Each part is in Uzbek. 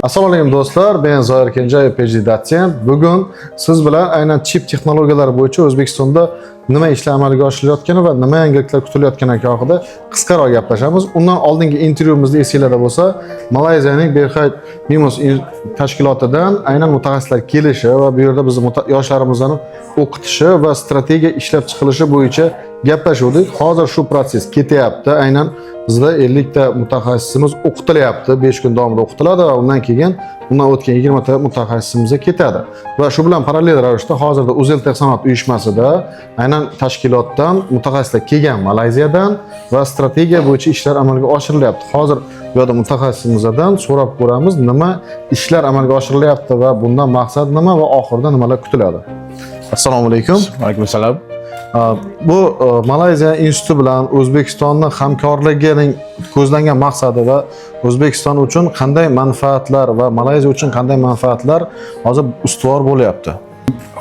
Assalomu alaykum do'stlar, men Zoir Kenjayev PhD dotsent. Bugun siz bilan aynan chip texnologiyalari bo'yicha O'zbekistonda nima ishlar amalga oshirilayotgani va nima yangiliklar kutilayotgani haqida qisqaroq gaplashamiz. Undan oldingi intervyumizda esinglarda bo'lsa, Malayziyaning Berhad Mimos tashkilotidan aynan mutaxassislar kelishi va bu yerda biz yoshlarimizni o'qitishi va strategiya ishlab chiqilishi bo'yicha gaplashuvdik. Hozir shu proses ketyapti. Aynan bizda 50 ta mutaxassisimiz o'qitilyapti. 5 kun davomida o'qitiladi va undan keyin undan o'tgan 20 ta mutaxassisimiz ketadi. Va shu bilan parallel ravishda hozirda Uzeltexsanoat uyushmasida aynan tashkilotdan mutaxassislar kelgan Malayziyadan va strategiya bo'yicha ishlar amalga oshirilyapti. Hozir bu yerda mutaxassisimizdan so'rab ko'ramiz, nima ishlar amalga oshirilyapti va bundan maqsad nima va oxirida nimalar kutiladi. Assalomu alaykum. Va alaykum assalom. Bu Malayziya instituti bilan O'zbekistonning hamkorligining ko'zlangan maqsadi va O'zbekiston uchun qanday manfaatlar va Malayziya uchun qanday manfaatlar hozir ustuvor bo'lyapti?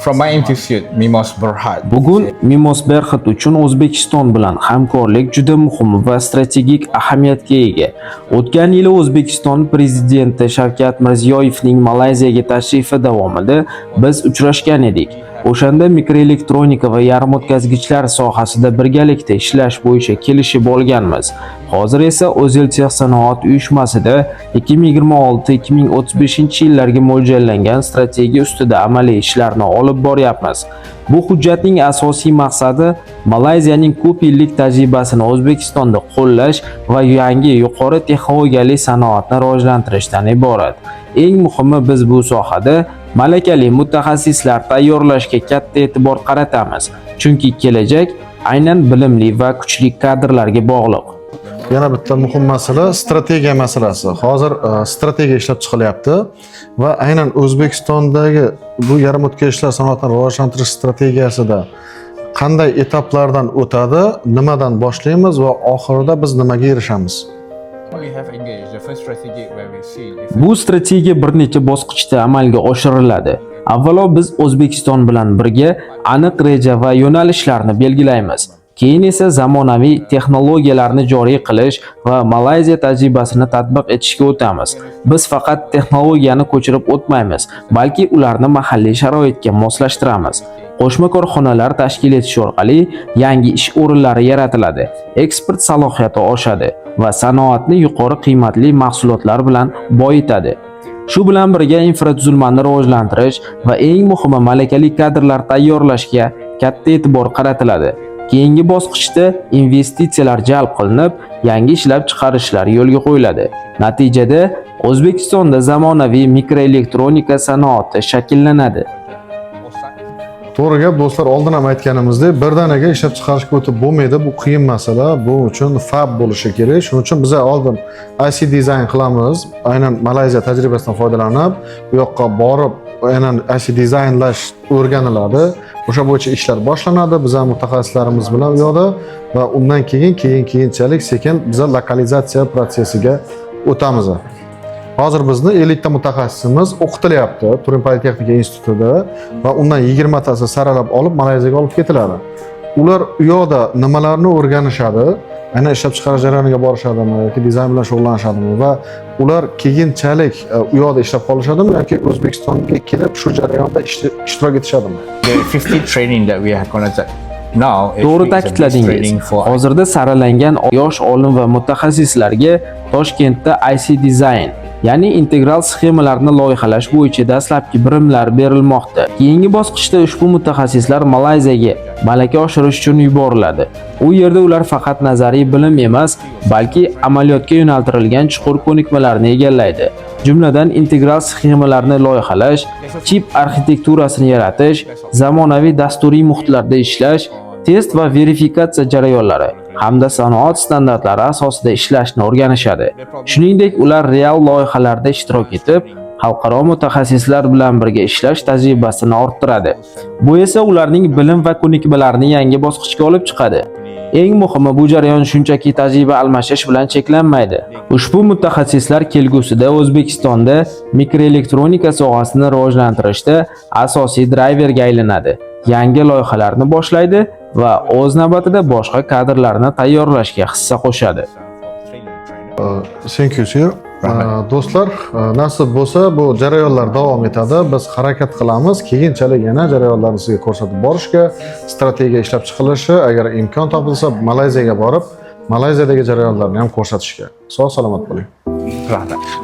From my institute, Mimos Berhad. Bugun Mimos Berhad uchun O'zbekiston bilan hamkorlik juda muhim va strategik ahamiyatga ega. O'tgan yili O'zbekiston prezidenti Shavkat Mirziyoyevning Malayziyaga tashrifi davomida biz uchrashgan edik. O'shanda mikroelektronika va yarim o'tkazgichlar sohasida birgalikda ishlash bo'yicha kelishib olganmiz. Hozir esa Uzeltexsanoat uyushmasida 2026-2035 yillarga mo'ljallangan strategiya ustida amaliy ishlarni olib boryapmiz. Bu hujjatning asosiy maqsadi Malayziyaning ko'p yillik tajribasini O'zbekistonda qo'llash va yangi yuqori texnologiyali sanoatni rivojlantirishdan iborat. Eng muhimi, biz bu sohada malakali mutaxassislar tayyorlashga katta e'tibor qaratamiz, chunki kelajak aynan bilimli va kuchli kadrlarga bog'liq. Yana bitta muhim masala strategiya masalasi. Hozir strategiya ishlab chiqilyapti va aynan O'zbekistondagi bu yarim o'tkazgichlar sanoatini rivojlantirish strategiyasida qanday etaplardan o'tadi, nimadan boshlaymiz va oxirida biz nimaga erishamiz? Bu strategiya bir necha bosqichda amalga oshiriladi. Avvalo biz O'zbekiston bilan birga aniq reja va yo'nalishlarni belgilaymiz. Keyin esa zamonaviy texnologiyalarni joriy qilish va Malayziya tajribasini tatbiq etishga o'tamiz. Biz faqat texnologiyani ko'chirib o'tmaymiz, balki ularni mahalliy sharoitga moslashtiramiz. Qo'shma korxonalar tashkil etish orqali yangi ish o'rinlari yaratiladi, eksport salohiyati oshadi va sanoatni yuqori qiymatli mahsulotlar bilan boyitadi. Shu bilan birga infratuzilmani rivojlantirish va eng muhimi malakali kadrlar tayyorlashga katta e'tibor qaratiladi. Keyingi bosqichda investitsiyalar jalb qilinib, yangi ishlab chiqarishlar yo'lga qo'yiladi. Natijada O'zbekistonda zamonaviy mikroelektronika sanoati shakllanadi. To'g'ri gap do'stlar, oldin ham aytganimizdek, birdaniga ishlab chiqarishga o'tib bo'lmaydi. Bu qiyin masala. Bu uchun fab bo'lishi kerak. Shuning uchun biz oldin IC dizayn qilamiz. Aynan Malayziya tajribasidan foydalanib, bu yoqqa borib, aynan IC dizaynlash o'rganiladi. O'sha bo'yicha ishlar boshlanadi. Biz ham mutaxassislarimiz bilan u yoqda va undan keyinchalik sekin biz lokalizatsiya prosesiga o'tamiz. Hozir bizni 50 ta mutaxassisimiz o'qitilyapti Turin Politexnika institutida va undan 20 tasi saralab olib Malayziyaga olib ketiladi. Ular u yoqda nimalarni o'rganishadi, aynan ishlab chiqarish jarayoniga borishadimi yoki dizayn bilan shug'ullanishadimi va ular keyinchalik u yoqda ishlab qolishadimi yoki O'zbekistonga kelib shu jarayonda ishtirok etishadimi? The 50 training that we have conducted. To'g'ri ta'kidladingiz. Hozirda saralangan yosh olim va mutaxassislarga Toshkentda IC Design, ya'ni integral sxemalarni loyihalash bo'yicha dastlabki birimlar berilmoqda. Keyingi bosqichda ushbu mutaxassislar Malayziyaga malaka oshirish uchun yuboriladi. U yerda ular faqat nazariy bilim emas, balki amaliyotga yo'naltirilgan chuqur ko'nikmalarni egallaydi. Jumladan integral sxemalarni loyihalash, chip arxitekturasini yaratish, zamonaviy dasturiy muhitlarda ishlash, test va verifikatsiya jarayonlari hamda sanoat standartlari asosida ishlashni o'rganishadi. Shuningdek, ular real loyihalarda ishtirok etib, xalqaro mutaxassislar bilan birga ishlash tajribasini orttiradi. Bu esa ularning bilim va ko'nikmalarini yangi bosqichga olib chiqadi. Eng muhimi, bu jarayon shunchaki tajriba almashish bilan cheklanmaydi. Ushbu mutaxassislar kelgusida O'zbekistonda mikroelektronika sohasini rivojlantirishda asosiy driverga aylanadi. Yangi loyihalarni boshlaydi va o'z navbatida boshqa kadrlarni tayyorlashga hissa qo'shadi. Thank you, sir. Do'stlar, nasib bo'lsa bu jarayonlar davom etadi. Biz harakat qilamiz, keyinchalik yana jarayonlarni sizga ko'rsatib borishga, strategiya ishlab chiqilishi, agar imkon topilsa Malayziyaga borib, Malayziyadagi jarayonlarni ham ko'rsatishga. Sog' salomat bo'ling. Rahmat.